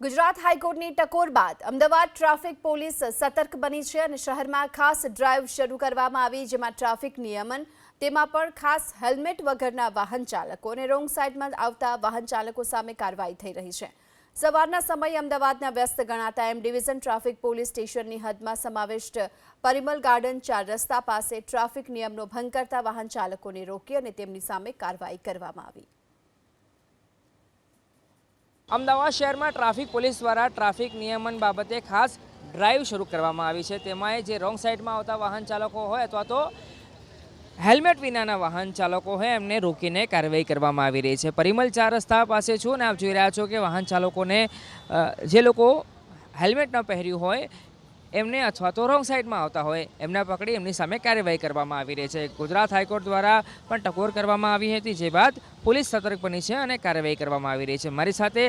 ગુજરાત હાઈકોર્ટની ટકોર બાદ Ahmedabad traffic police સતર્ક બની છે અને શહેરમાં ખાસ ડ્રાઈવ શરૂ કરવામાં આવી, જેમાં ટ્રાફિક નિયમન, તેમાં પણ ખાસ હેલ્મેટ વગરના વાહન ચાલકો અને રોંગ સાઈડમાં આવતા વાહન ચાલકો સામે કાર્યવાહી થઈ રહી છે। સવારના સમયે અમદાવાદના વ્યસ્ત ગણાતા એમ ડિવિઝન ટ્રાફિક પોલીસ સ્ટેશનની હદમાં સમાવિષ્ટ પરિમલ ગાર્ડન 4 રસ્તા પાસે ટ્રાફિક નિયમનો ભંગ કરતા વાહન ચાલકોને રોકી અને તેમની સામે કાર્યવાહી કરવામાં આવી। અમદાવાદ શહેરમાં ટ્રાફિક પોલીસ દ્વારા ટ્રાફિક નિયમન બાબતે ખાસ ડ્રાઈવ શરૂ કરવામાં આવી છે। તેમાં જે રોંગ સાઈડમાં આવતા વાહન ચાલકો હોય અથવા તો હેલ્મેટ વિનાના વાહન ચાલકો હોય એમને રોકીને કાર્યવાહી કરવામાં આવી રહી છે। પરિમલ 4 રસ્તા પાસે છું અને આપ જોઈ રહ્યા છો કે વાહન ચાલકોને જે લોકો હેલ્મેટ ન પહેર્યું હોય એમને અથવા તો રોંગ સાઈડમાં આવતા હોય એમને પકડી એમની સામે કાર્યવાહી કરવામાં આવી રહી છે। ગુજરાત હાઈકોર્ટ દ્વારા પણ ટકોર કરવામાં આવી હતી, જે બાદ પોલીસ સતર્ક બની છે અને કાર્યવાહી કરવામાં આવી રહી છે। મારી સાથે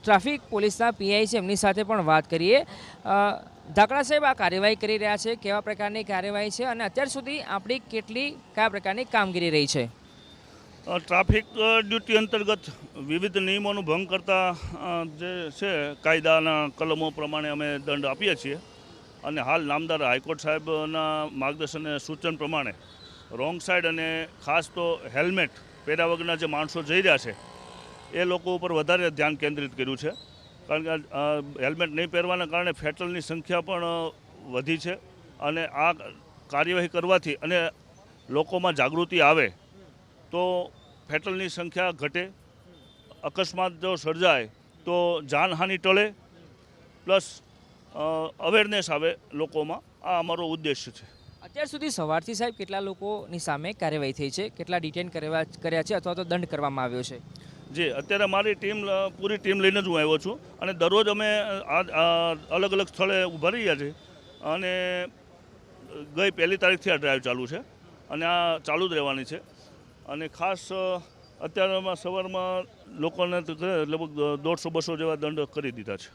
ટ્રાફિક પોલીસના પીઆઈ છે, એમની સાથે પણ વાત કરીએ। ધાકડા સાહેબ, આ કાર્યવાહી કરી રહ્યા છે, કેવા પ્રકારની કાર્યવાહી છે અને અત્યાર સુધી આપણી કયા પ્રકારની કામગીરી રહી છે? ટ્રાફિક ડ્યુટી અંતર્ગત વિવિધ નિયમોનું ભંગ કરતા જે છે કાયદાના કલમો પ્રમાણે અમે દંડ આપીએ છીએ અને હાલ નામદાર હાઈકોર્ટ સાહેબના માર્ગદર્શન અને સૂચન પ્રમાણે રોંગ સાઈડ અને ખાસ તો હેલ્મેટ પહેર્યા વગરના જે માણસો જઈ રહ્યા છે એ લોકો ઉપર વધારે ધ્યાન કેન્દ્રિત કર્યું છે, કારણ કે હેલ્મેટ નહીં પહેરવાના કારણે ફેટલની સંખ્યા પણ વધી છે અને આ કાર્યવાહી કરવાથી અને લોકોમાં જાગૃતિ આવે તો ફેટલની સંખ્યા ઘટે, અકસ્માત જો સર્જાય તો જાનહાનિ ટળે, પ્લસ અવેરનેસ આવે લોકોમાં। આ અમારો ઉદ્દેશ્ય છે। અત્યાર સુધી સવારથી સાહેબ કેટલા લોકોની સામે કાર્યવાહી થઈ છે, કેટલા ડિટેન કર્યા છે અથવા તો દંડ કરવામાં આવ્યો છે? જી, અત્યારે મારી પૂરી ટીમ લઈને જ હું આવ્યો છું અને દરરોજ અમે અલગ અલગ સ્થળે ઊભા રહ્યા છીએ અને ગઈ 1 તારીખથી આ ડ્રાઈવ ચાલુ છે અને આ ચાલુ જ રહેવાની છે। અને ખાસ અત્યારે સવારમાં લોકોને લગભગ 150-200 જેવા દંડ કરી દીધા છે।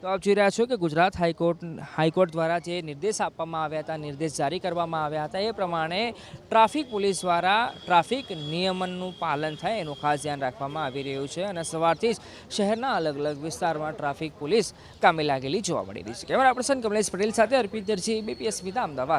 તો આપ જોઈ રહ્યા છો કે ગુજરાત હાઈકોર્ટ દ્વારા જે નિર્દેશ આપવામાં આવ્યા હતા, નિર્દેશ જારી કરવામાં આવ્યા હતા, એ પ્રમાણે ટ્રાફિક પોલીસ દ્વારા ટ્રાફિક નિયમનનું પાલન થાય એનું ખાસ ધ્યાન રાખવામાં આવી રહ્યું છે અને સવારથી જ શહેરના અલગ અલગ વિસ્તારમાં ટ્રાફિક પોલીસ કામે લાગેલી જોવા મળી રહી છે। કેમેરા પર્સન કમલેશ પટેલ સાથે અર્પિત દરજી, બીપીએસ સ્મિતા, અમદાવાદ।